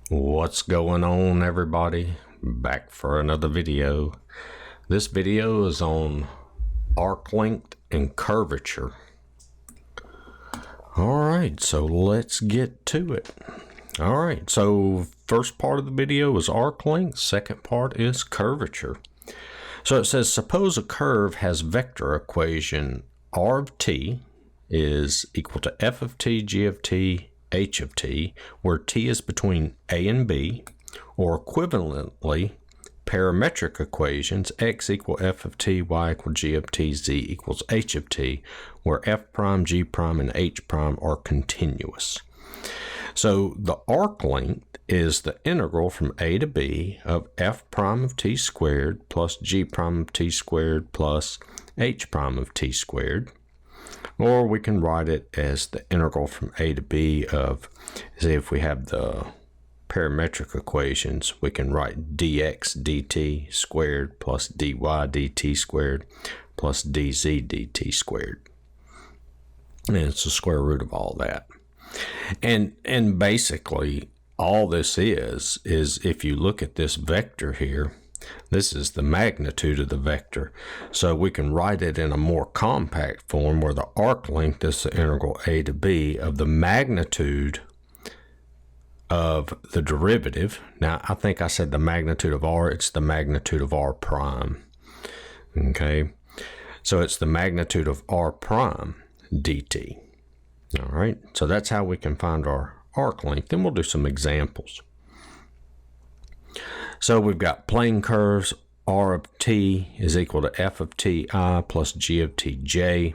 What's going on, everybody? Back for another video. This video is on arc length and curvature. Alright, so let's get to it. Alright, so first part of the video is arc length, second part is curvature. So it says, suppose a curve has vector equation r of t is equal to f of t, g of t, h of t, where t is between a and b, or equivalently, parametric equations x equal f of t, y equal g of t, z equals h of t, where f prime, g prime, and h prime are continuous. So the arc length is the integral from a to b of f prime of t squared plus g prime of t squared plus h prime of t squared. Or we can write it as the integral from a to b of, say if we have the parametric equations, we can write dx dt squared plus dy dt squared plus dz dt squared. And it's the square root of all that. And basically all this is if you look at this vector here, this is the magnitude of the vector. So we can write it in a more compact form where the arc length is the integral a to b of the magnitude of the derivative. Now, I think I said the magnitude of r, it's the magnitude of r prime. Okay, so it's the magnitude of r prime dt. All right, so that's how we can find our arc length. Then we'll do some examples. So we've got plane curves. R of t is equal to f of t I plus g of t j.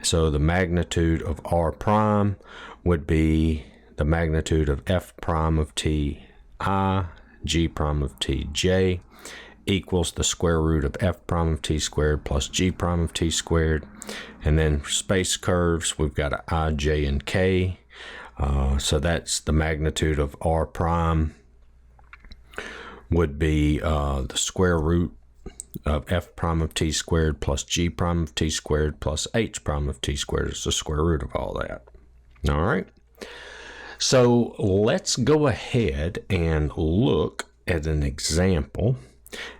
So the magnitude of r prime would be the magnitude of f prime of t I, g prime of t j, equals the square root of f prime of t squared plus g prime of t squared. And then for space curves, we've got a I, j, and k. So that's the magnitude of r prime would be the square root of f prime of t squared plus g prime of t squared plus h prime of t squared is the square root of all that. All right. So let's go ahead and look at an example.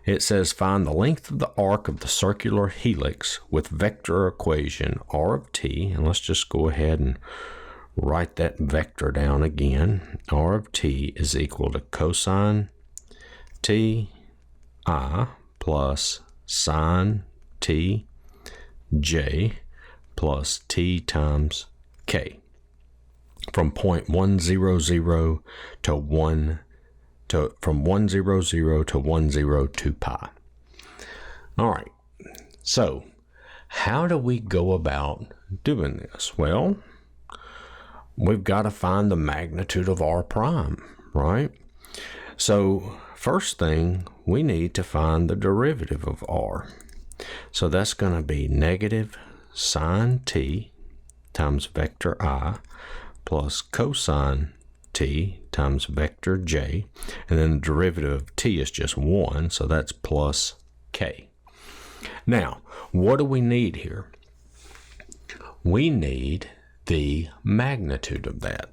It says find the length of the arc of the circular helix with vector equation r of t. And let's just go ahead and write that vector down again. R of t is equal to cosine t I plus sine t j plus t times k from point 100 to 1 to from 100 to 102 pi. All right, so how do we go about doing this? Well, we've got to find the magnitude of r prime, right? So first thing, we need to find the derivative of r. So that's going to be negative sine t times vector I plus cosine t times vector j. And then the derivative of t is just 1, so that's plus k. Now, what do we need here? We need the magnitude of that.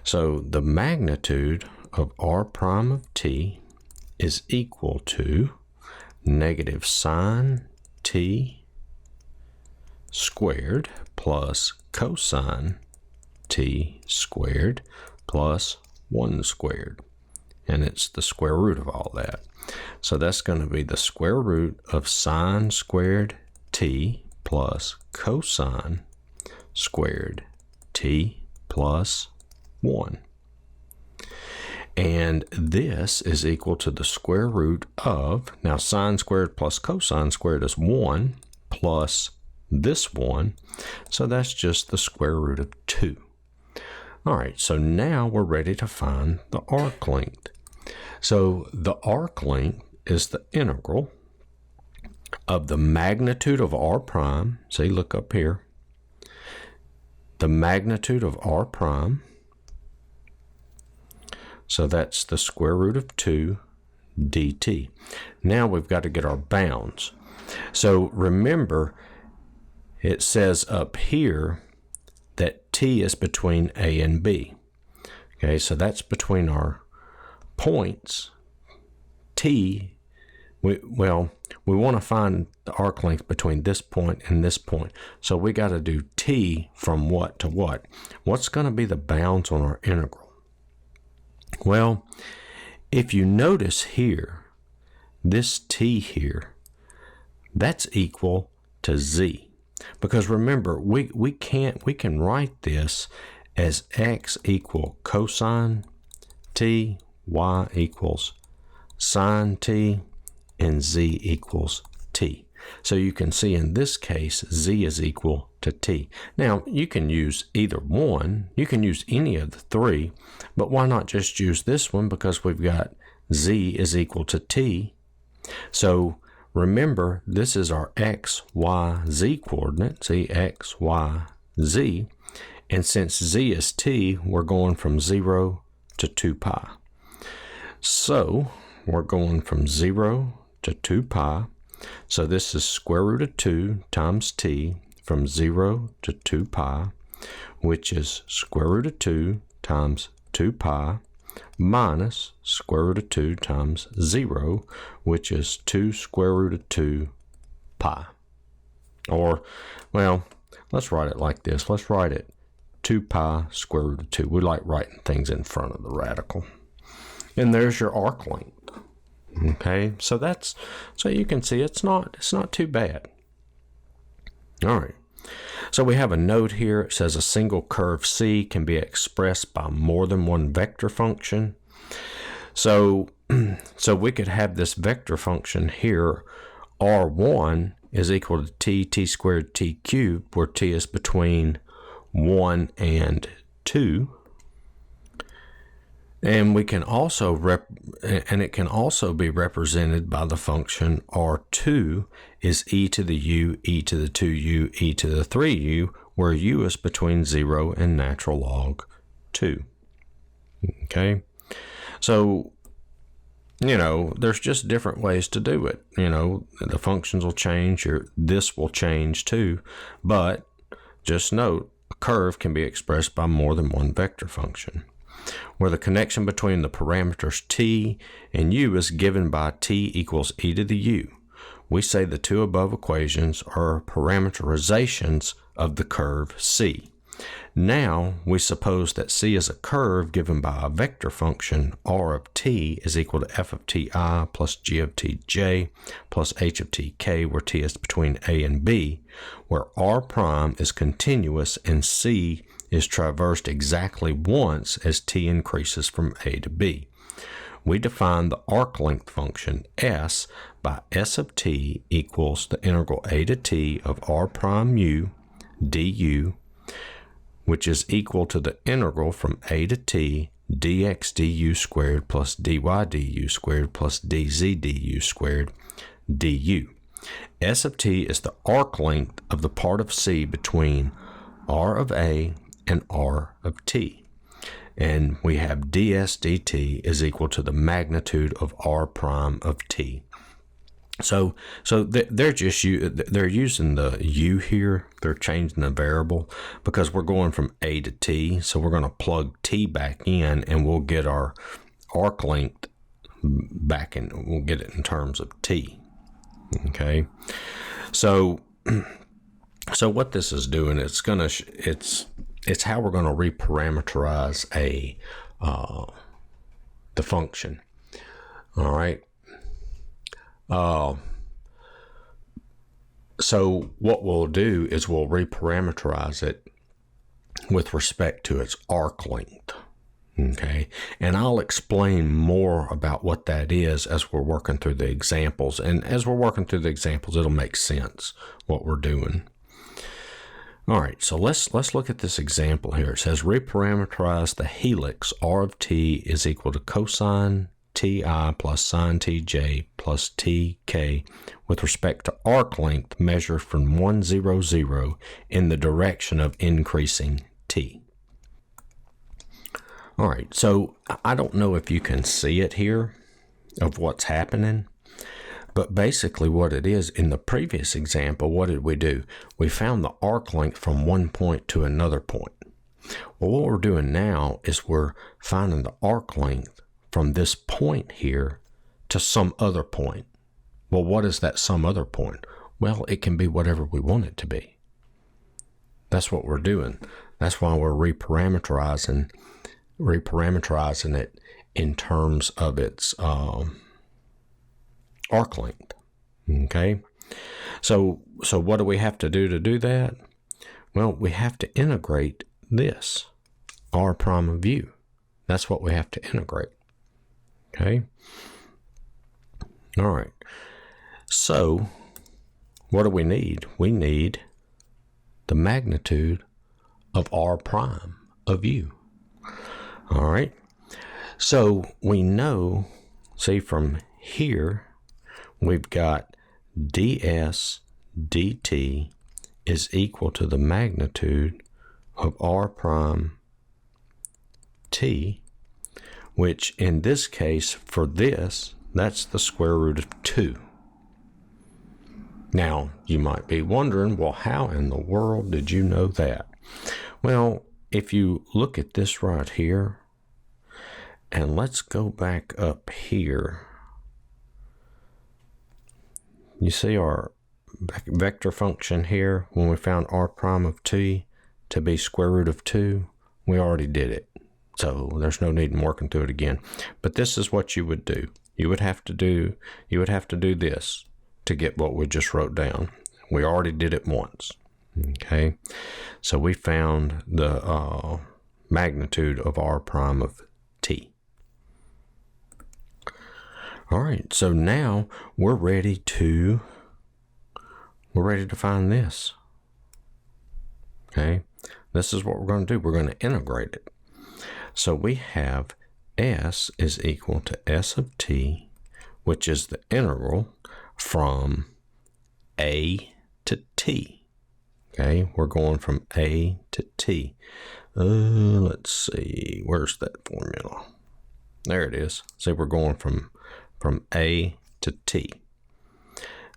So the magnitude of r prime of t is equal to negative sine t squared plus cosine t squared plus 1 squared. And it's the square root of all that. So that's going to be the square root of sine squared t plus cosine squared t plus 1. And this is equal to the square root of, now sine squared plus cosine squared is 1 plus this 1. So that's just the square root of 2. All right, so now we're ready to find the arc length. So the arc length is the integral of the magnitude of r prime. See, look up here. The magnitude of r prime. So that's the square root of 2 dt. Now we've got to get our bounds. So remember, it says up here that t is between a and b. Okay, so that's between our points, t, we want to find the arc length between this point and this point. So we got to do t from what to what? What's going to be the bounds on our integral? Well, if you notice here, this t here, that's equal to z. Because remember, we can write this as x equal cosine t, y equals sine t, and z equals t. So you can see in this case, z is equal to t. Now, you can use either one. You can use any of the three, but why not just use this one? Because we've got z is equal to t. So remember, this is our x, y, z coordinate. See, x, y, z. And since z is t, we're going from 0 to 2 pi. So we're going from 0 to 2 pi. So this is square root of 2 times t from 0 to 2 pi, which is square root of 2 times 2 pi minus square root of 2 times 0, which is 2 square root of 2 pi. Or, well, let's write it like this. Let's write it 2 pi square root of 2. We like writing things in front of the radical. And there's your arc length. Okay, so you can see it's not too bad. All right. So we have a note here. It says a single curve C can be expressed by more than one vector function. So we could have this vector function here, R1 is equal to t squared t cubed, where t is between 1 and 2. And we can also it can also be represented by the function R2 is e to the u, e to the 2u, e to the 3u, where u is between 0 and natural log 2. Okay? So, there's just different ways to do it. The functions will change, this will change too, but just note, a curve can be expressed by more than one vector function, where the connection between the parameters t and u is given by t equals e to the u. We say the two above equations are parameterizations of the curve C. Now, we suppose that C is a curve given by a vector function r of t is equal to f of ti plus g of tj plus h of tk, where t is between a and b, where r prime is continuous and C is traversed exactly once as t increases from a to b. We define the arc length function s by s of t equals the integral a to t of r prime u du, which is equal to the integral from a to t dx du squared plus dy du squared plus dz du squared du. S of t is the arc length of the part of C between r of a and r of t. And we have ds dt is equal to the magnitude of r prime of t. So they're using the u here. They're changing the variable because we're going from a to t. So we're going to plug t back in, and we'll get our arc length back in. We'll get it in terms of t. Okay. So what this is doing, it's how we're going to reparameterize the function. All right. So what we'll do is we'll reparameterize it with respect to its arc length. Okay, and I'll explain more about what that is as we're working through the examples. And as we're working through the examples, it'll make sense what we're doing. All right, so let's look at this example here. It says reparameterize the helix r of t is equal to cosine ti plus sine tj plus tk with respect to arc length measured from 1, 0, 0 in the direction of increasing t. All right, so I don't know if you can see it here of what's happening, but basically what it is, in the previous example, what did we do? We found the arc length from one point to another point. Well, what we're doing now is we're finding the arc length from this point here to some other point. Well, what is that some other point? Well, it can be whatever we want it to be. That's what we're doing. That's why we're reparameterizing it in terms of its arc length. Okay? So what do we have to do that? Well, we have to integrate this, r prime of u. That's what we have to integrate. Okay? All right. So what do we need? We need the magnitude of r prime of u. All right. So we know, see, from here, we've got ds dt is equal to the magnitude of r prime t, which in this case, for this, that's the square root of 2. Now, you might be wondering, well, how in the world did you know that? Well, if you look at this right here, and let's go back up here. You see our vector function here, when we found r prime of t to be square root of 2, we already did it. So there's no need in working through it again. But this is what you would do. You would have to do this to get what we just wrote down. We already did it once. Okay, so we found the magnitude of r prime of t. All right, so now we're ready to find this. Okay, this is what we're going to do. We're going to integrate it. So we have s is equal to s of t, which is the integral from a to t. Okay, we're going from a to t. Let's see, where's that formula? There it is. See, we're going from a to t.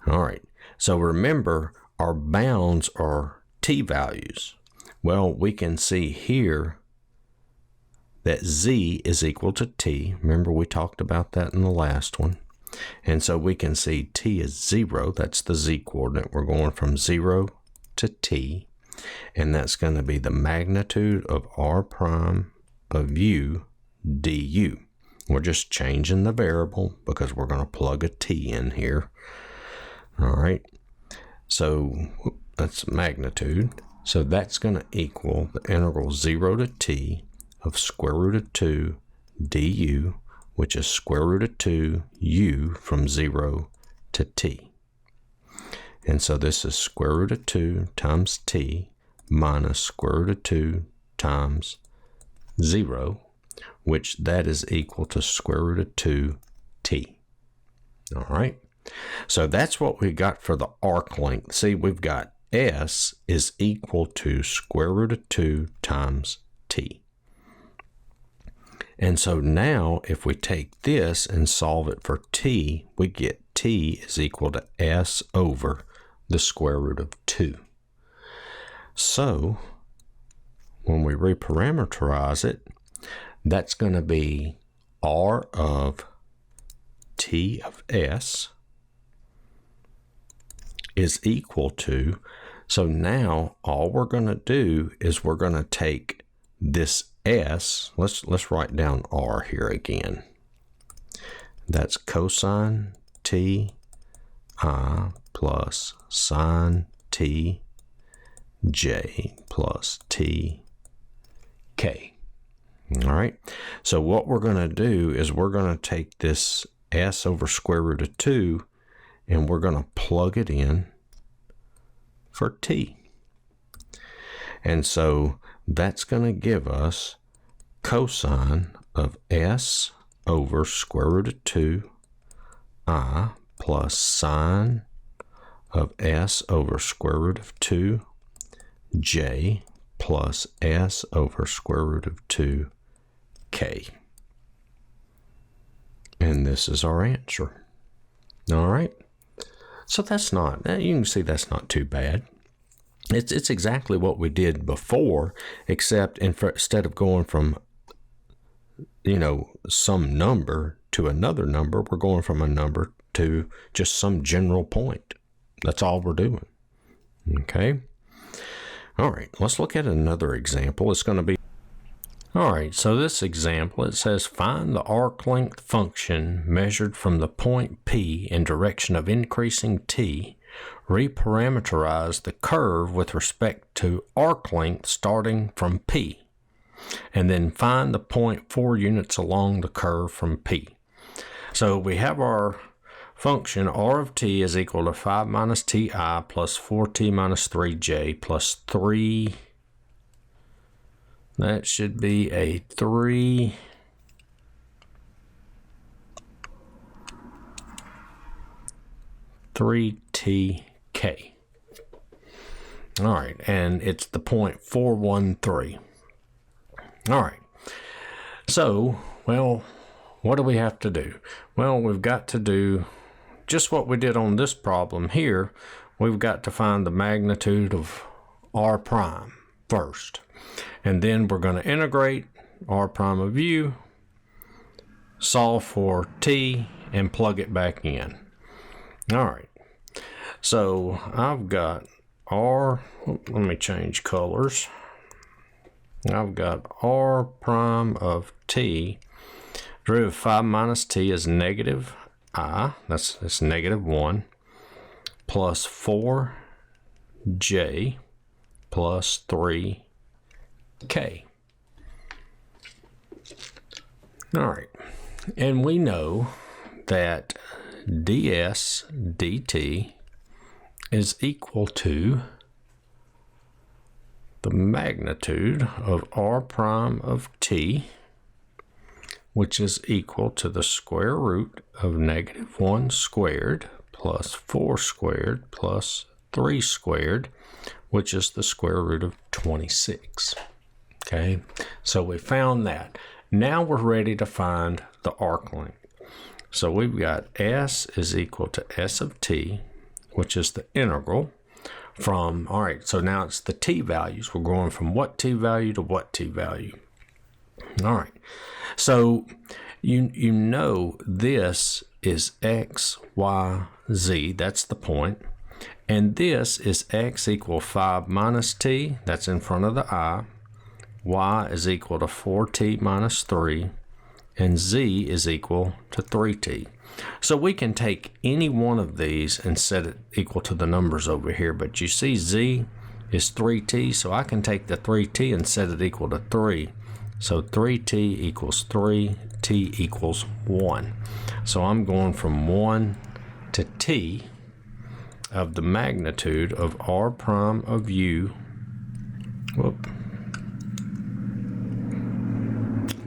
All right, so remember, our bounds are t values. Well, we can see here that z is equal to t. Remember, we talked about that in the last one. And so we can see t is 0. That's the z coordinate. We're going from 0 to t. And that's going to be the magnitude of r prime of u du. We're just changing the variable because we're going to plug a t in here. All right. So that's magnitude. So that's going to equal the integral 0 to t of square root of 2 du, which is square root of 2 u from 0 to t. And so this is square root of 2 times t minus square root of 2 times 0, which that is equal to square root of 2 t. All right. So that's what we got for the arc length. See, we've got s is equal to square root of 2 times t. And so now if we take this and solve it for t, we get t is equal to s over the square root of 2. So when we reparameterize it, that's going to be r of t of s is equal to, so now all we're going to do is we're going to take this s, let's write down r here again. That's cosine t I plus sine t j plus t k. All right, so what we're going to do is we're going to take this s over square root of 2 and we're going to plug it in for t. And so that's going to give us cosine of s over square root of 2 I plus sine of s over square root of 2 j plus s over square root of 2 k. And this is our answer. All right. So that's not, you can see that's not too bad. It's exactly what we did before, except instead of going from some number to another number. We're going from a number to just some general point. That's all we're doing. Okay. All right, let's look at another example. It's going to be, all right, so this example, it says find the arc length function measured from the point P in direction of increasing t. Reparameterize the curve with respect to arc length starting from P. And then find the point 4 units along the curve from P. So we have our function r of t is equal to 5 minus ti plus 4t minus 3j plus 3. That should be a 3tk. All right, and it's the point 413. All right, so, well, what do we have to do? Well, we've got to do just what we did on this problem here. We've got to find the magnitude of r prime first. And then we're going to integrate r prime of u, solve for t, and plug it back in. All right, so I've got r, let me change colors. I've got r prime of t. Derivative of 5 minus t is negative I, that's negative 1, plus 4j plus 3k. All right, and we know that ds dt is equal to the magnitude of r prime of t, which is equal to the square root of negative 1 squared plus 4 squared plus 3 squared, which is the square root of 26. Okay, so we found that. Now we're ready to find the arc length. So we've got s is equal to s of t, which is the integral from, all right, so now it's the t values. We're going from what t value to what t value. All right, so you know this is x, y, z, that's the point. And this is x equal 5 minus t, that's in front of the I. Y is equal to 4t minus 3. And z is equal to 3t. So we can take any one of these and set it equal to the numbers over here. But you see z is 3t, so I can take the 3t and set it equal to 3. So 3t equals 3, t equals 1. So I'm going from 1 to t of the magnitude of r prime of u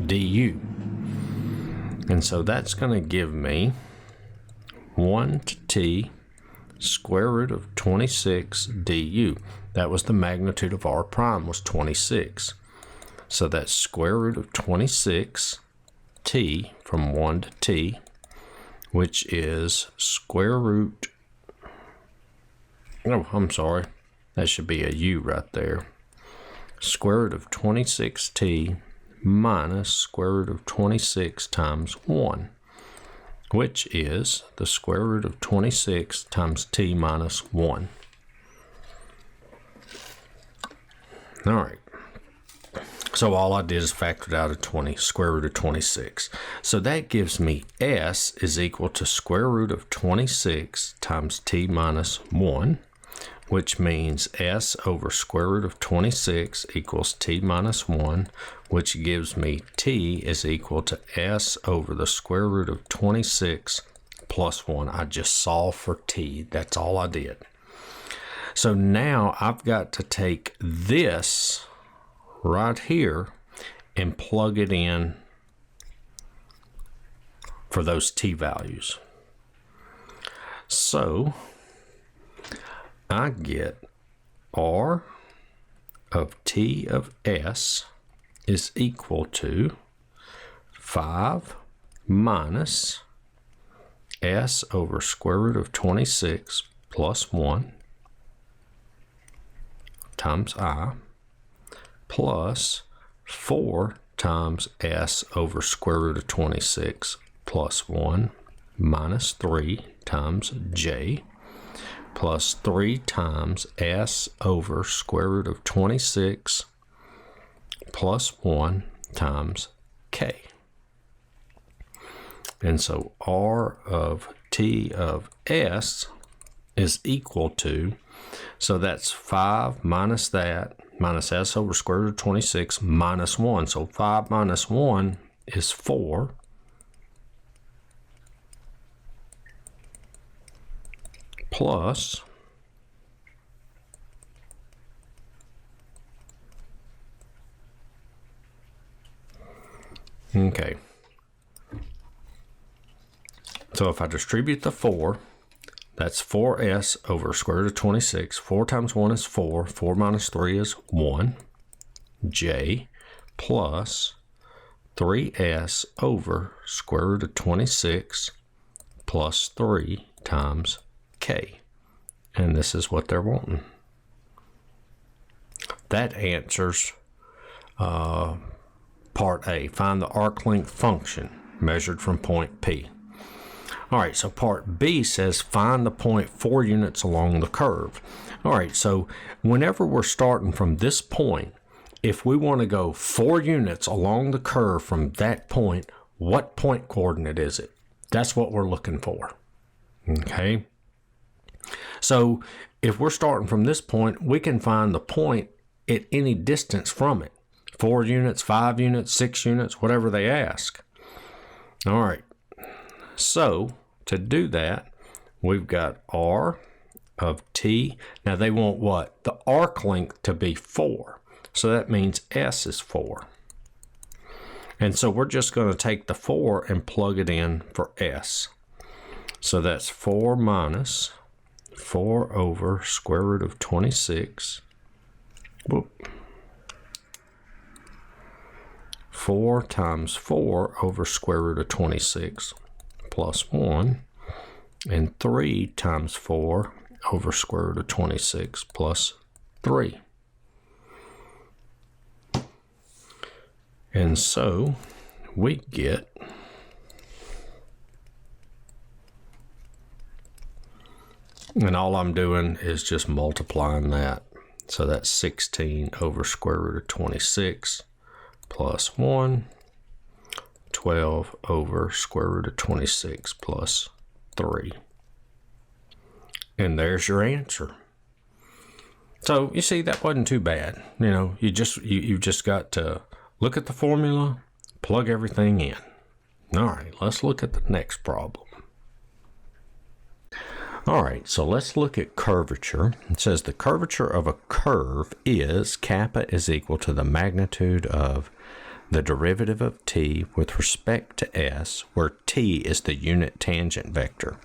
du. And so that's going to give me 1 to t square root of 26 du. That was the magnitude of r prime, was 26. So that's square root of 26 t from 1 to t, which is square root, oh, I'm sorry, that should be a u right there. Square root of 26t minus square root of 26 times 1, which is the square root of 26 times t minus 1. All right. So all I did is factor it out of square root of 26. So that gives me s is equal to square root of 26 times t minus 1, which means s over square root of 26 equals t minus 1, which gives me t is equal to s over the square root of 26 plus 1. I just solved for t. That's all I did. So now I've got to take this right here and plug it in for those t values. So I get r of t of s is equal to 5 minus s over square root of 26 plus 1 times I plus 4 times s over square root of 26 plus 1 minus 3 times j plus 3 times s over square root of 26 plus 1 times k. And so r of t of s is equal to, so that's 5 minus that, minus s over square root of 26 minus 1. So 5 minus 1 is 4. Plus okay. So if I distribute the 4, that's 4s over square root of 26. 4 times 1 is 4. 4 minus 3 is 1. J plus 3s over square root of 26 plus 3 times k. And this is what they're wanting. That answers part A. Find the arc length function measured from point P. All right, so part B says find the point 4 units along the curve. All right, so whenever we're starting from this point, if we want to go 4 units along the curve from that point, what point coordinate is it? That's what we're looking for. Okay. So if we're starting from this point, we can find the point at any distance from it. 4 units, 5 units, 6 units, whatever they ask. All right. So to do that, we've got r of t. Now they want what? The arc length to be 4. So that means s is 4. And so we're just going to take the 4 and plug it in for s. So that's 4 minus 4 over square root of 26. Whoop. 4 times 4 over square root of 26 plus 1, and 3 times 4 over square root of 26 plus 3. And so we get and all I'm doing is just multiplying that. So that's 16 over square root of 26 plus 1, 12 over square root of 26 plus 3. And there's your answer. So you see, that wasn't too bad. You know, you've just got to look at the formula, plug everything in. All right, let's look at the next problem. All right, so let's look at curvature. It says the curvature of a curve is kappa is equal to the magnitude of the derivative of t with respect to s, where t is the unit tangent vector.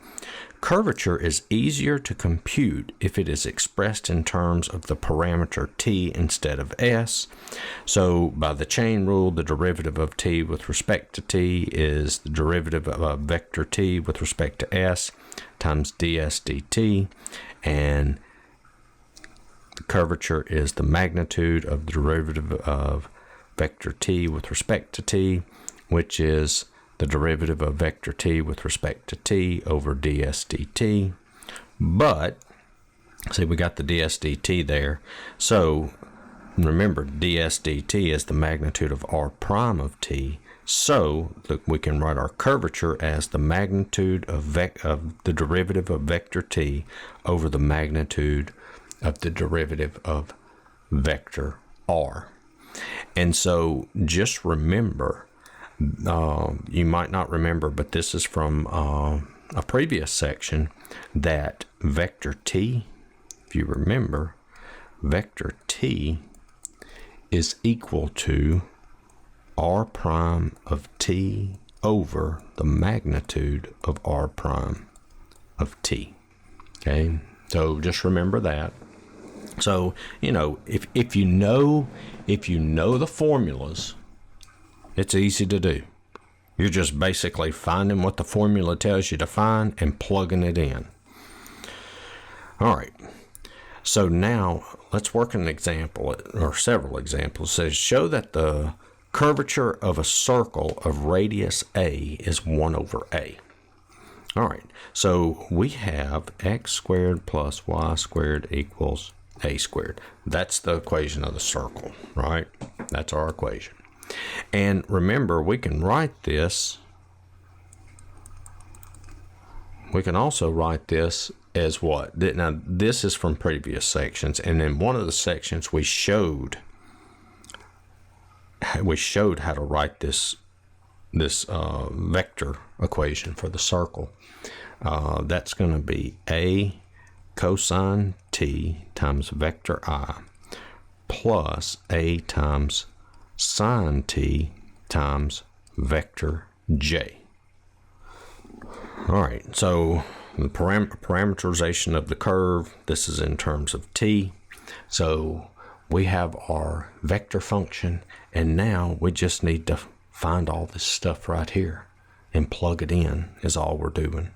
Curvature is easier to compute if it is expressed in terms of the parameter t instead of s. So by the chain rule, the derivative of t with respect to t is the derivative of a vector t with respect to s times ds dt, and the curvature is the magnitude of the derivative of vector t with respect to t, which is the derivative of vector t with respect to t over ds dt. But see, we got the ds dt there. So remember, ds dt is the magnitude of r prime of t. So we can write our curvature as the magnitude of the derivative of vector t over the magnitude of the derivative of vector r. And so just remember, you might not remember, but this is from a previous section, that vector t, if you remember, vector t is equal to r prime of t over the magnitude of r prime of t. Okay, so just remember that. So, you know, if you know the formulas, it's easy to do. You're just basically finding what the formula tells you to find and plugging it in. All right. So now let's work an example, or several examples. It says show that the curvature of a circle of radius a is 1 over a. All right, so we have x squared plus y squared equals a squared. That's the equation of the circle, right? That's our equation. And remember, we can write this. We can also write this as what? Now, this is from previous sections, and in one of the sections we showed how to write this vector equation for the circle. That's going to be a cosine t times vector I plus a times sine t times vector j. All right, so the parameterization of the curve, this is in terms of t. So we have our vector function, and now we just need to find all this stuff right here and plug it in is all we're doing.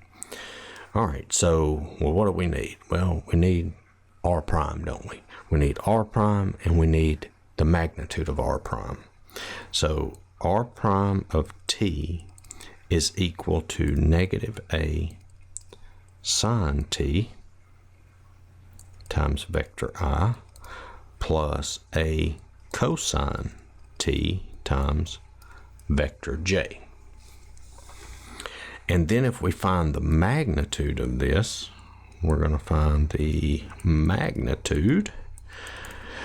All right, so well, what do we need? Well, we need r prime, don't we? We need r prime, and we need the magnitude of r prime. So r prime of t is equal to negative a sine t times vector I plus a cosine t times vector j. And then if we find the magnitude of this, we're going to find the magnitude.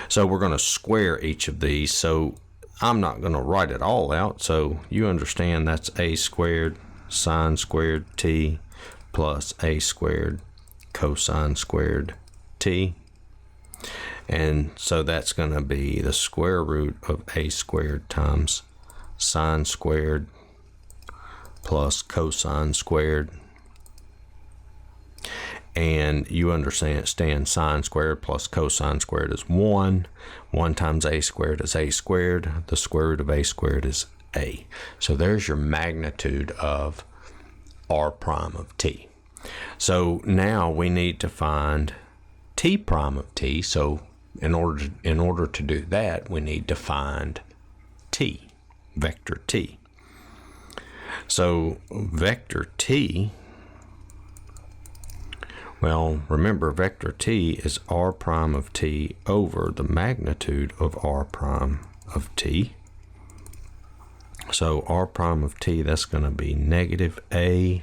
So we're going to square each of these. So I'm not going to write it all out. So you understand that's a squared sine squared t plus a squared cosine squared t. And so that's going to be the square root of a squared times sine squared plus cosine squared. And you understand sine squared plus cosine squared is 1. 1 times a squared is a squared. The square root of a squared is a. So there's your magnitude of r prime of t. So now we need to find t prime of t. So in order to do that, we need to find t, vector t. So vector t, well, remember vector t is r prime of t over the magnitude of r prime of t. So r prime of t, that's going to be negative a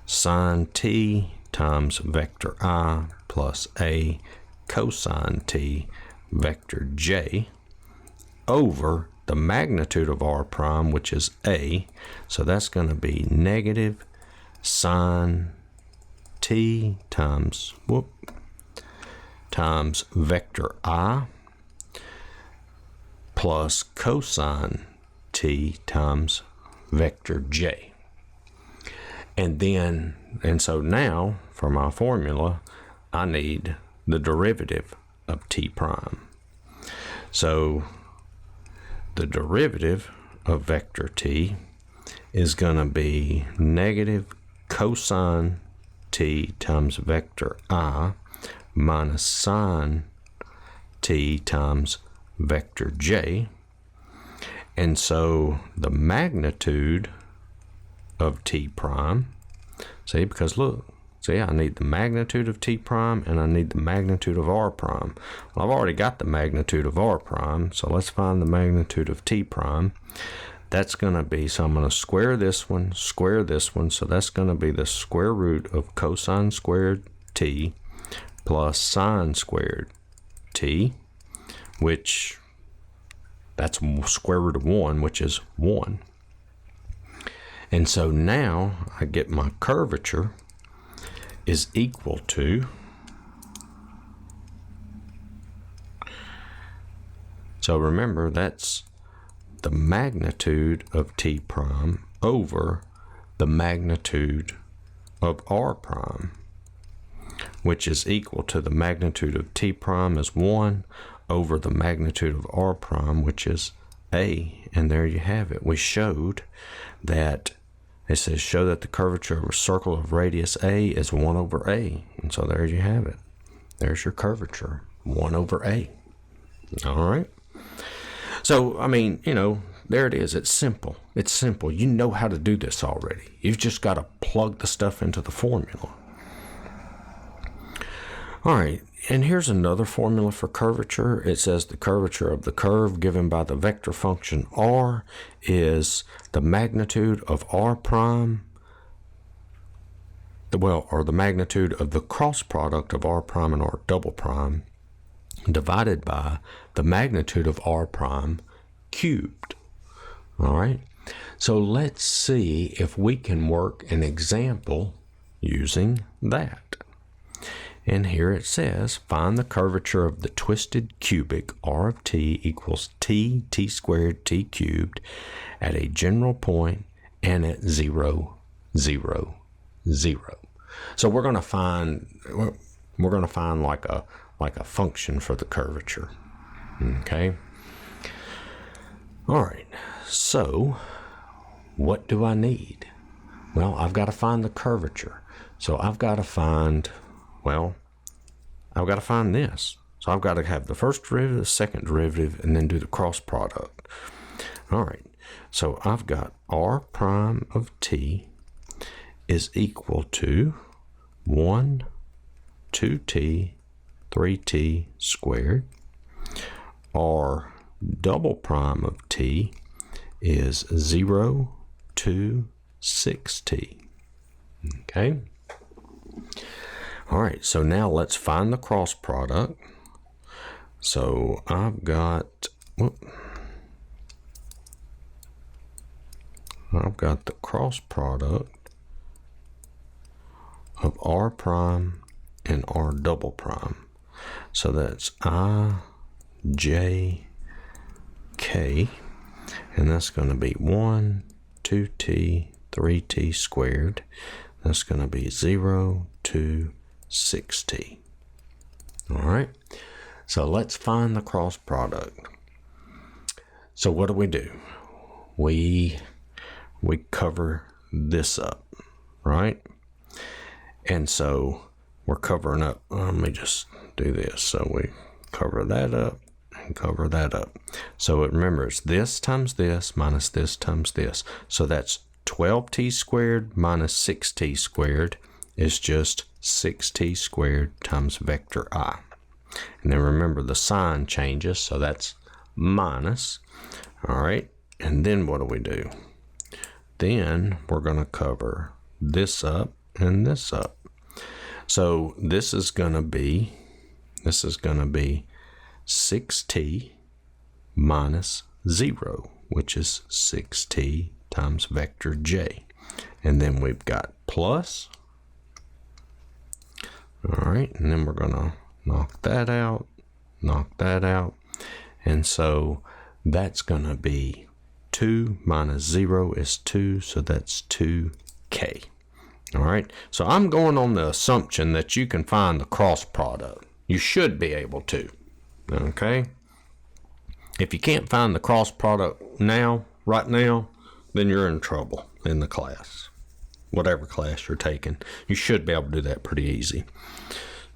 sine t times vector I plus a cosine t vector j over the magnitude of r prime, which is a. So that's going to be negative sine t times vector I plus cosine t times vector j. And so now for my formula, I need the derivative of t prime. So the derivative of vector t is going to be negative cosine t times vector I minus sine t times vector j. And so the magnitude of t prime, see, because look, see, I need the magnitude of t prime and I need the magnitude of r prime. Well, I've already got the magnitude of r prime, so let's find the magnitude of t prime. That's going to be, so I'm going to square this one, so that's going to be the square root of cosine squared t plus sine squared t, which that's square root of 1, which is 1. And so now I get my curvature is equal to, so remember that's the magnitude of t prime over the magnitude of r prime, which is equal to the magnitude of t prime is 1 over the magnitude of r prime, which is a. And there you have it. We showed that it says show that the curvature of a circle of radius a is 1 over a. And so there you have it. There's your curvature, 1 over a. All right. So, I mean, there it is. It's simple. It's simple. You know how to do this already. You've just got to plug the stuff into the formula. All right, and here's another formula for curvature. It says the curvature of the curve given by the vector function r is the magnitude of r prime, or the magnitude of the cross product of r prime and r double prime divided by the magnitude of r prime cubed. All right, so let's see if we can work an example using that. And here it says, find the curvature of the twisted cubic r of t equals t squared t cubed at a general point and at 0, 0, 0. So we're going to find like a function for the curvature. Okay. All right. So what do I need? Well, I've got to find the curvature. So I've got to find this. So I've got to have the first derivative, the second derivative, and then do the cross product. All right. So I've got r prime of t is equal to 1, 2t, 3t squared. R double prime of t is 0, 2, 6t. Okay. All right, so now let's find the cross product. So I've got the cross product of r prime and r double prime. So that's I, j, k, and that's going to be 1, 2t, 3t squared. That's going to be 0, 2, 6t. All right, so let's find the cross product. So what do? We cover this up, right? And so we're covering up, let me just do this. So we cover that up and cover that up. So remember, it's this times this minus this times this. So that's 12t squared minus 6t squared is just 6t squared times vector I. And then remember the sign changes, so that's minus. All right, and then what do? Then we're going to cover this up and this up. So this is going to be 6t minus 0, which is 6t times vector j. And then we've got plus. All right, and then we're going to knock that out. And so that's going to be 2 minus 0 is 2, so that's 2k. All right, so I'm going on the assumption that you can find the cross product. You should be able to, okay? If you can't find the cross product right now, then you're in trouble in the class. Whatever class you're taking, you should be able to do that pretty easy.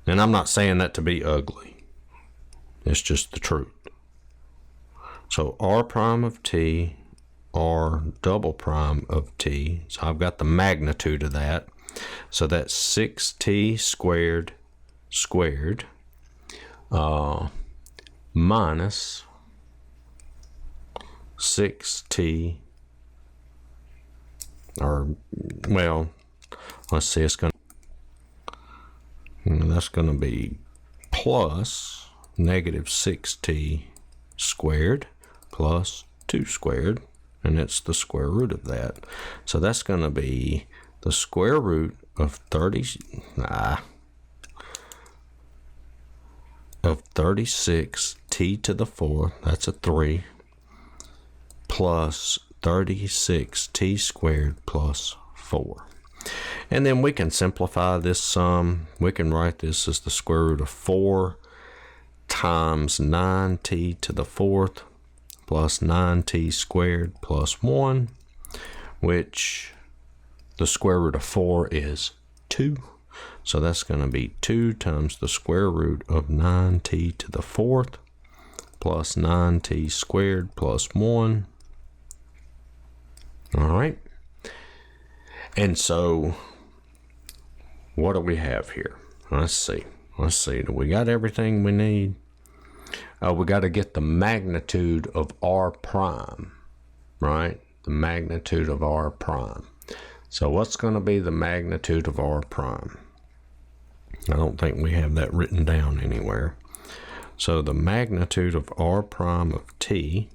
And I'm not saying that to be ugly. It's just the truth. So r prime of t, r double prime of t. So I've got the magnitude of that. So that's 6t squared minus 6t, let's see, that's going to be plus negative 6t squared plus 2 squared, and it's the square root of that. So that's going to be the square root of 36t to the 4th, that's a 3, plus 36t squared plus 4. And then we can simplify this sum. We can write this as the square root of 4 times 9t to the 4th plus 9t squared plus 1, which the square root of 4 is 2. So that's going to be 2 times the square root of 9t to the 4th plus 9t squared plus 1. All right. And so what do we have here? Let's see. Do we got everything we need? We got to get the magnitude of r prime, right? The magnitude of r prime. So what's going to be the magnitude of r prime? I don't think we have that written down anywhere. So the magnitude of r prime of t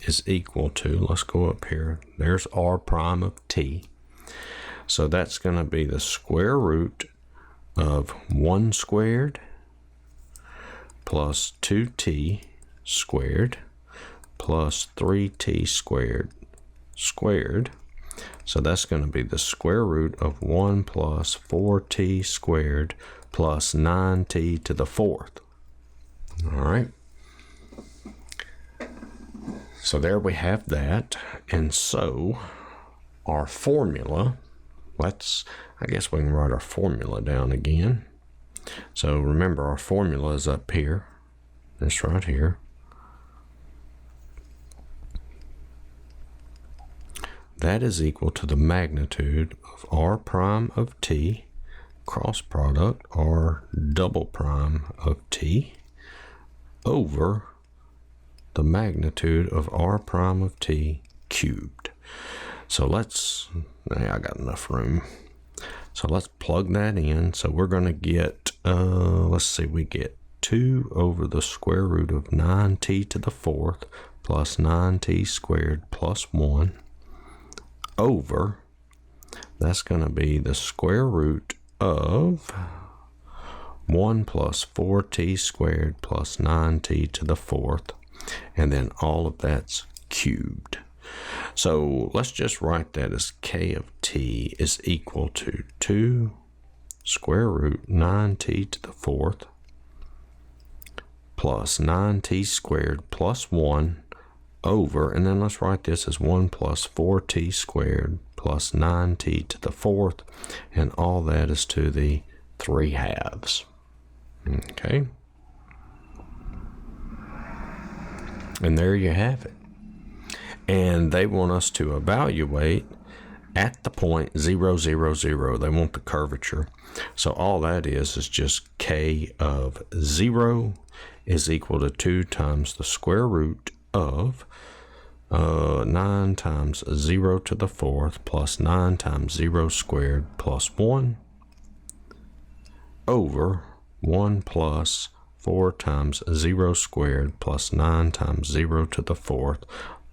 is equal to, let's go up here, there's r prime of t. So that's going to be the square root of 1 squared plus 2t squared plus 3t squared squared. So that's going to be the square root of 1 plus 4t squared plus 9t to the 4th. All right. So there we have that. And so our formula, I guess we can write our formula down again. So remember, our formula is up here. It's right here. That is equal to the magnitude of r prime of t cross product r double prime of t over the magnitude of r prime of t cubed. So I got enough room. So let's plug that in. So we're going to get, let's see, we get 2 over the square root of 9t to the 4th plus 9t squared plus 1 over, that's going to be the square root of 1 plus 4t squared plus 9t to the 4th, and then all of that's cubed. So let's just write that as k of t is equal to 2 square root 9t to the 4th plus 9t squared plus 1 over, and then let's write this as 1 plus 4t squared plus 9t to the 4th, and all that is to the 3/2. Okay. And there you have it. And they want us to evaluate at the point 0, 0, 0. They want the curvature. So all that is just k of 0 is equal to 2 times the square root of 9 times 0 to the 4th plus 9 times 0 squared plus 1 over 1 plus 4 times 0 squared plus 9 times 0 to the 4th,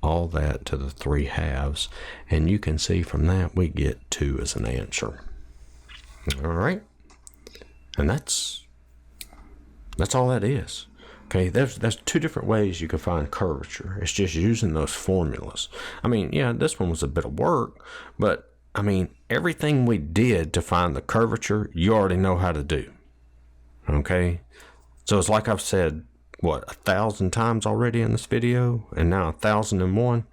all that to the 3/2. And you can see from that we get 2 as an answer. All right. And that's all that is. Okay, there's 2 different ways you can find curvature. It's just using those formulas. I mean, yeah, this one was a bit of work, but I mean, everything we did to find the curvature, you already know how to do. Okay? So it's like I've said, 1,000 times already in this video, and now 1,001.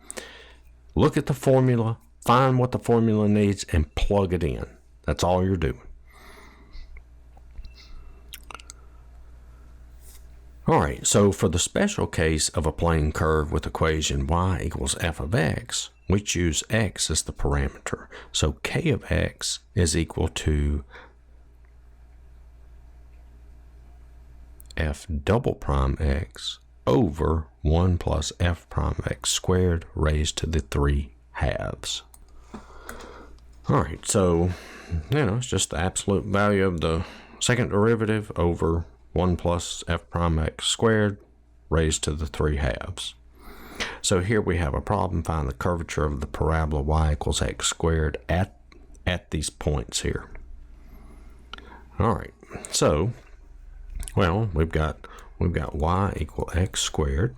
Look at the formula, find what the formula needs, and plug it in. That's all you're doing. All right, so for the special case of a plane curve with equation y equals f of x, we choose x as the parameter. So k of x is equal to f double prime x over 1 plus f prime x squared raised to the 3/2. All right, so, it's just the absolute value of the second derivative over 1 plus f prime x squared raised to the 3/2. So here we have a problem. Find the curvature of the parabola y equals x squared at these points here. All right, so, well, we've got y equal x squared,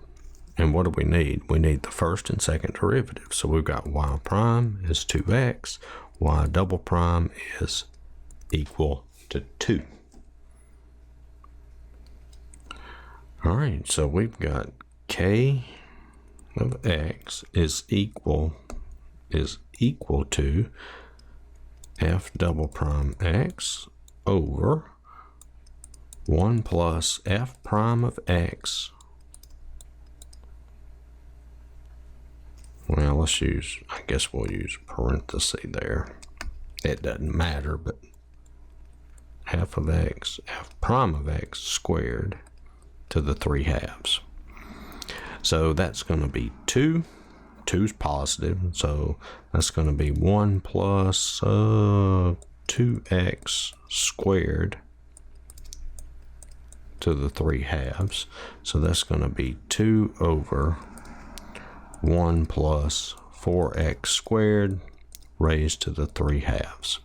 and what do we need? We need the first and second derivative. So we've got y prime is 2x, y double prime is equal to 2. All right, so we've got k of x is equal to f double prime x over 1 plus f prime of x well, let's use, I guess we'll use parenthesis there. It doesn't matter, but f of x, f prime of x squared to the 3/2. So that's going to be 2. 2 is positive, so that's going to be 1 plus 2x squared to the 3/2. So that's going to be 2 over 1 plus 4x squared raised to the 3/2.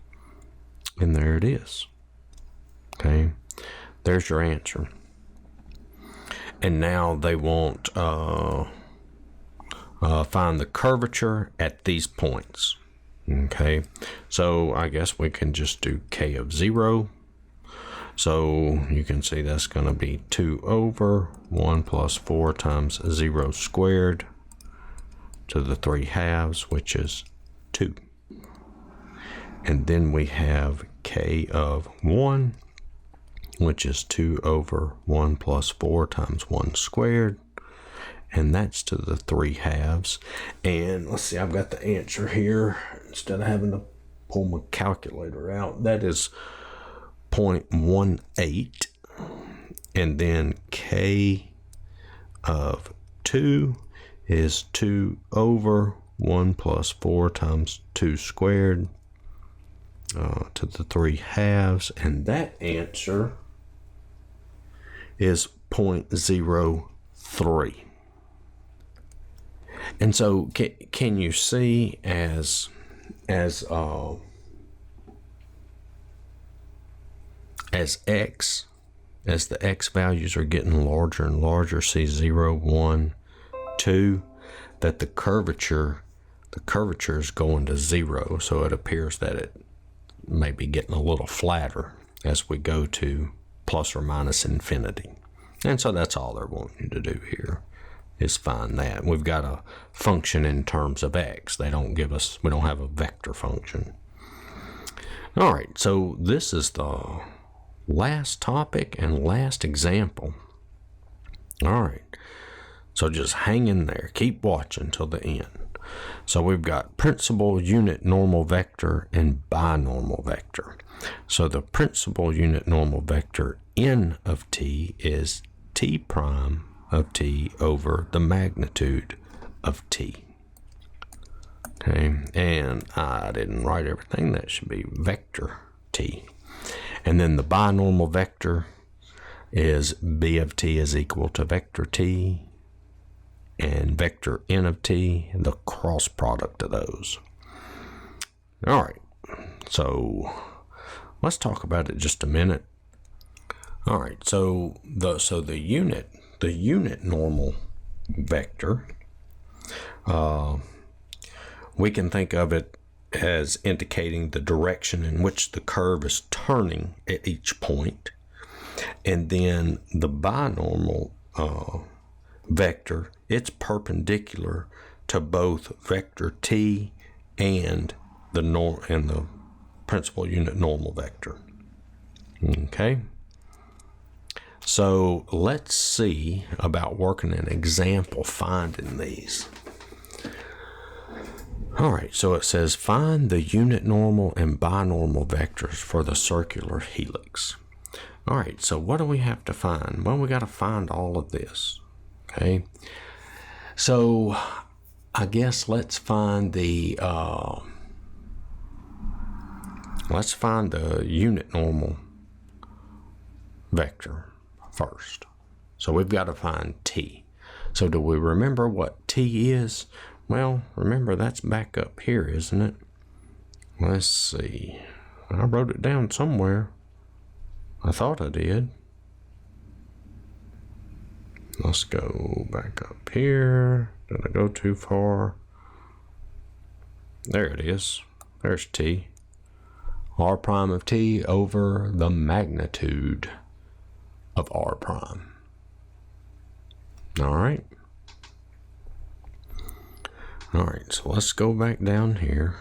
And there it is. Okay, there's your answer. And now they want find the curvature at these points. Okay, so I guess we can just do k of 0. So you can see that's going to be 2 over 1 plus 4 times 0 squared to the 3/2, which is 2. And then we have k of 1, which is 2 over 1 plus 4 times 1 squared. And that's to the 3/2. And let's see, I've got the answer here. Instead of having to pull my calculator out, that is 0.18. And then k of 2 is 2 over 1 plus 4 times 2 squared to the 3/2. And that answer is 0.03. And so can you see as x, as the x values are getting larger and larger, see 0, 1, 2, that the curvature is going to 0. So it appears that it may be getting a little flatter as we go to plus or minus infinity. And so that's all they're wanting you to do here, is find that. We've got a function in terms of x. They don't give us, we don't have a vector function. All right, so this is the last topic and last example. All right, so just hang in there. Keep watching till the end. So we've got principal unit normal vector and binormal vector. So the principal unit normal vector n of t is t prime of t over the magnitude of t. Okay, and I didn't write everything. That should be vector t. And then the binormal vector is b of t is equal to vector t and vector n of t, the cross product of those. All right, so let's talk about it just a minute. All right, so the unit normal vector, we can think of it as indicating the direction in which the curve is turning at each point. And then the binormal vector, it's perpendicular to both vector t and the principal unit normal vector. Okay, so let's see about working an example finding these. All right, so it says find the unit normal and binormal vectors for the circular helix. All right, so what do we have to find? Well, we got to find all of this. Okay, so I guess let's find the unit normal vector first. So we've got to find t. So do we remember what t is? Well, remember that's back up here, isn't it? Let's see. I wrote it down somewhere. I thought I did. Let's go back up here. Did I go too far? There it is. There's t. R prime of t over the magnitude of r prime. All right. All right, so let's go back down here.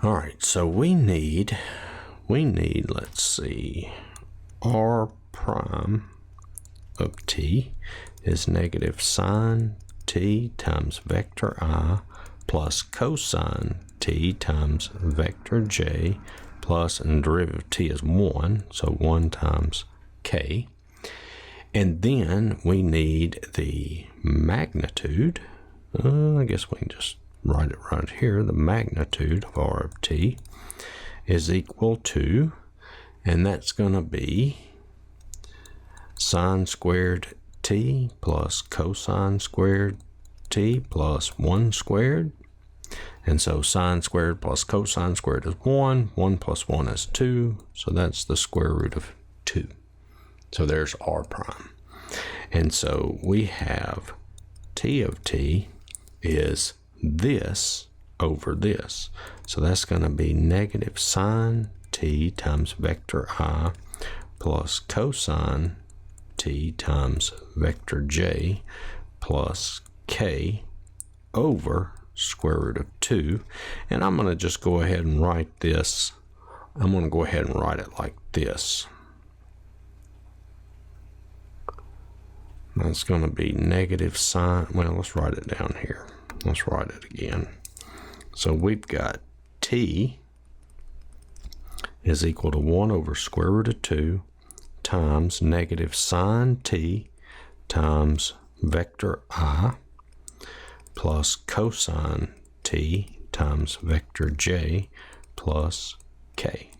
All right, so we need, let's see, r prime of t is negative sine t times vector I plus cosine t times vector j plus, and the derivative of t is 1, so 1 times k. And then we need the magnitude. I guess we can just write it right here. The magnitude of r of t is equal to, and that's going to be sine squared t plus cosine squared t plus 1 squared. And so sine squared plus cosine squared is 1. 1 plus 1 is 2. So that's the square root of 2. So there's r prime. And so we have t of t is this over this. So that's going to be negative sine t times vector I plus cosine t times vector j plus k over square root of 2. And I'm going to just go ahead and write this. I'm going to go ahead and write it like this. That's going to be negative sine. Well, let's write it down here. Let's write it again. So we've got t is equal to 1 over square root of 2 times negative sine t times vector I plus cosine t times vector j plus k.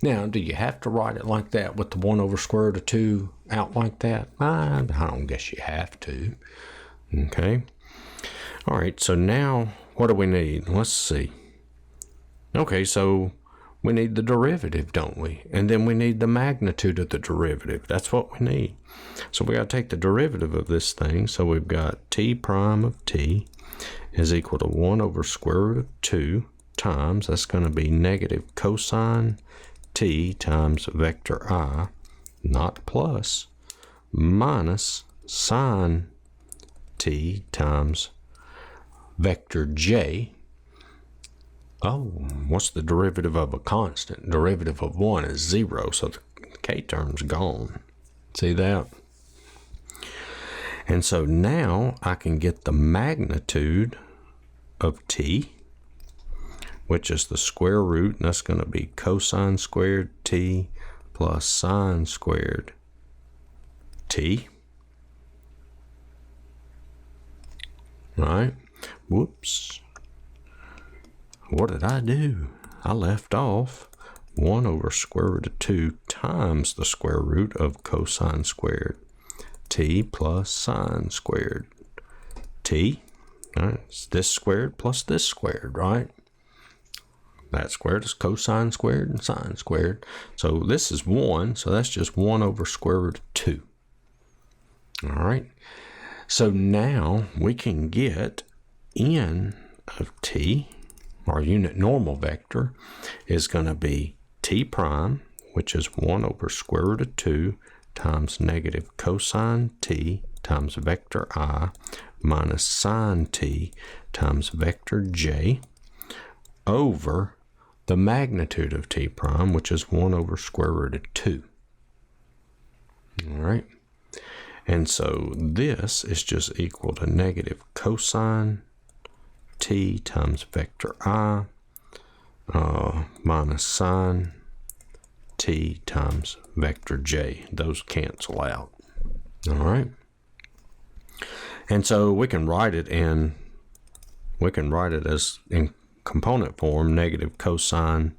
Now, do you have to write it like that with the 1 over square root of 2 out like that? I don't guess you have to. Okay. All right, so now what do we need? Let's see. Okay, so we need the derivative, don't we? And then we need the magnitude of the derivative. That's what we need. So we got to take the derivative of this thing. So we've got t prime of t is equal to 1 over square root of 2 times, that's going to be negative cosine t times vector I, not plus, minus sine t times vector j. Oh, what's the derivative of a constant? Derivative of 1 is 0, so the k term's gone. See that? And so now I can get the magnitude of t, which is the square root, and that's going to be cosine squared t plus sine squared t. Right? Whoops. What did I do? I left off 1 over square root of 2 times the square root of cosine squared t plus sine squared t. All right, it's this squared plus this squared, right? That squared is cosine squared and sine squared. So this is 1, so that's just 1 over square root of 2. All right. So now we can get n of t, our unit normal vector, is going to be t prime, which is 1 over square root of 2 times negative cosine t times vector I minus sine t times vector j over the magnitude of t prime, which is 1 over square root of 2. All right. And so this is just equal to negative cosine t times vector I minus sine t times vector j. Those cancel out. All right. And so we can write it as in component form, negative cosine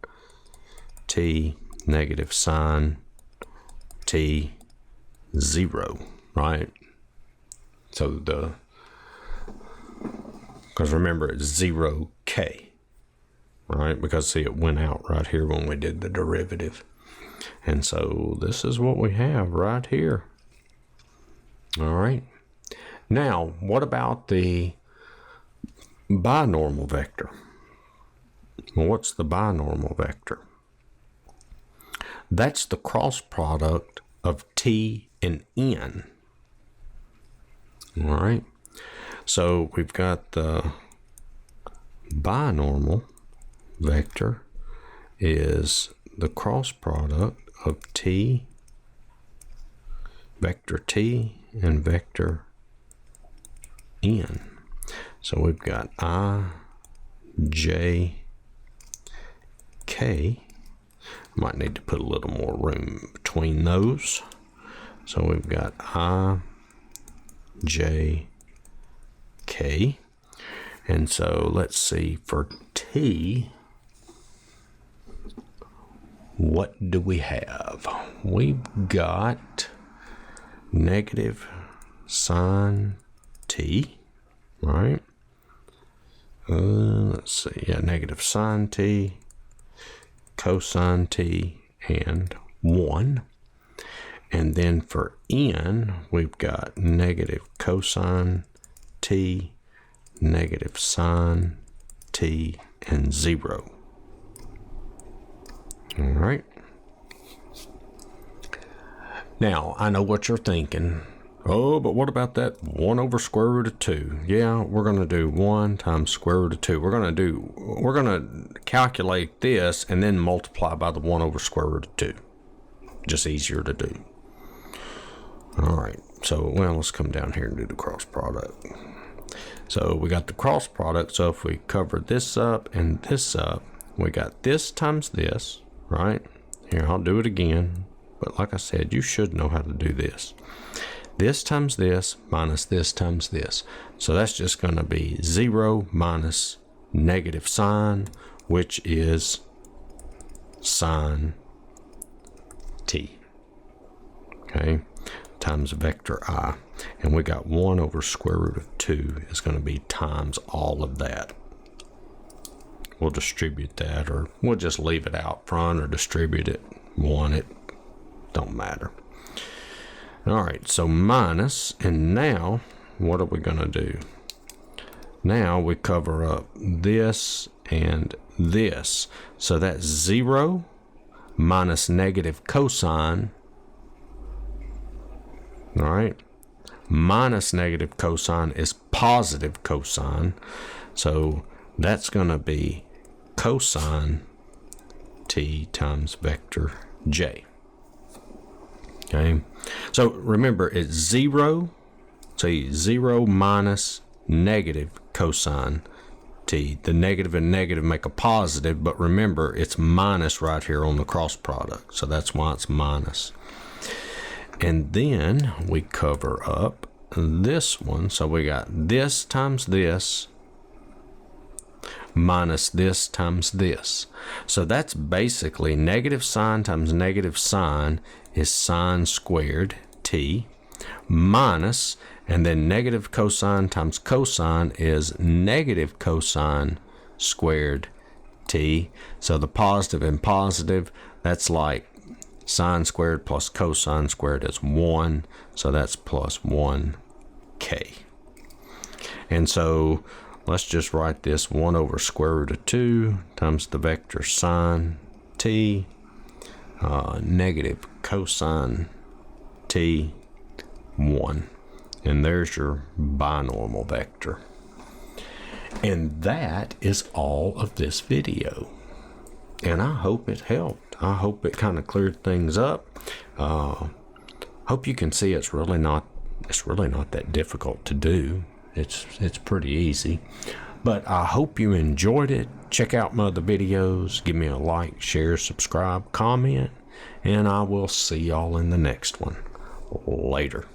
t negative sine t 0, right? So because remember it's 0k, right? Because see, it went out right here when we did the derivative. And so this is what we have right here. All right. Now, what about the binormal vector? Well, what's the binormal vector? That's the cross product of t and n. All right. So we've got the binormal vector is the cross product of t, vector t, and vector n. So we've got I, J, K. Might need to put a little more room between those. So we've got I, J, K. And so let's see, for T, what do we have? We've got negative sine T, right? Let's see, yeah, negative sine T, cosine T, and 1. And then for N, we've got negative cosine T, negative sine T, and 0. All right. Now, I know what you're thinking. Oh, but what about that 1 over square root of 2? Yeah, we're going to do 1 times square root of 2. We're going to calculate this and then multiply by the 1 over square root of 2. Just easier to do. All right. So, well, let's come down here and do the cross product. So we got the cross product. So if we cover this up and this up, we got this times this, right? Here, I'll do it again. But like I said, you should know how to do this. This times this minus this times this. So that's just going to be 0 minus negative sine, which is sine t. Okay, times vector I. And we got 1 over square root of 2 is going to be times all of that. We'll distribute that, or we'll just leave it out front or distribute it. It don't matter. All right, so minus, and now what are we going to do? Now we cover up this and this. So that's 0 minus negative cosine. All right, minus negative cosine is positive cosine. So that's going to be cosine t times vector j. Okay, so remember it's 0, say 0 minus negative cosine t. The negative and negative make a positive, but remember it's minus right here on the cross product, so that's why it's minus. And then we cover up this one, so we got this times this minus this times this. So that's basically negative sine times negative sine is sine squared t, minus, and then negative cosine times cosine is negative cosine squared t. So the positive and positive, that's like sine squared plus cosine squared is 1, so that's plus 1k. And so let's just write this 1 over square root of 2 times the vector sine t, negative cosine t, 1. And there's your binormal vector. And that is all of this video. And I hope it helped. I hope it kind of cleared things up. Hope you can see it's really not that difficult to do. It's pretty easy. But I hope you enjoyed it. Check out my other videos. Give me a like, share, subscribe, comment, and I will see y'all in the next one. Later.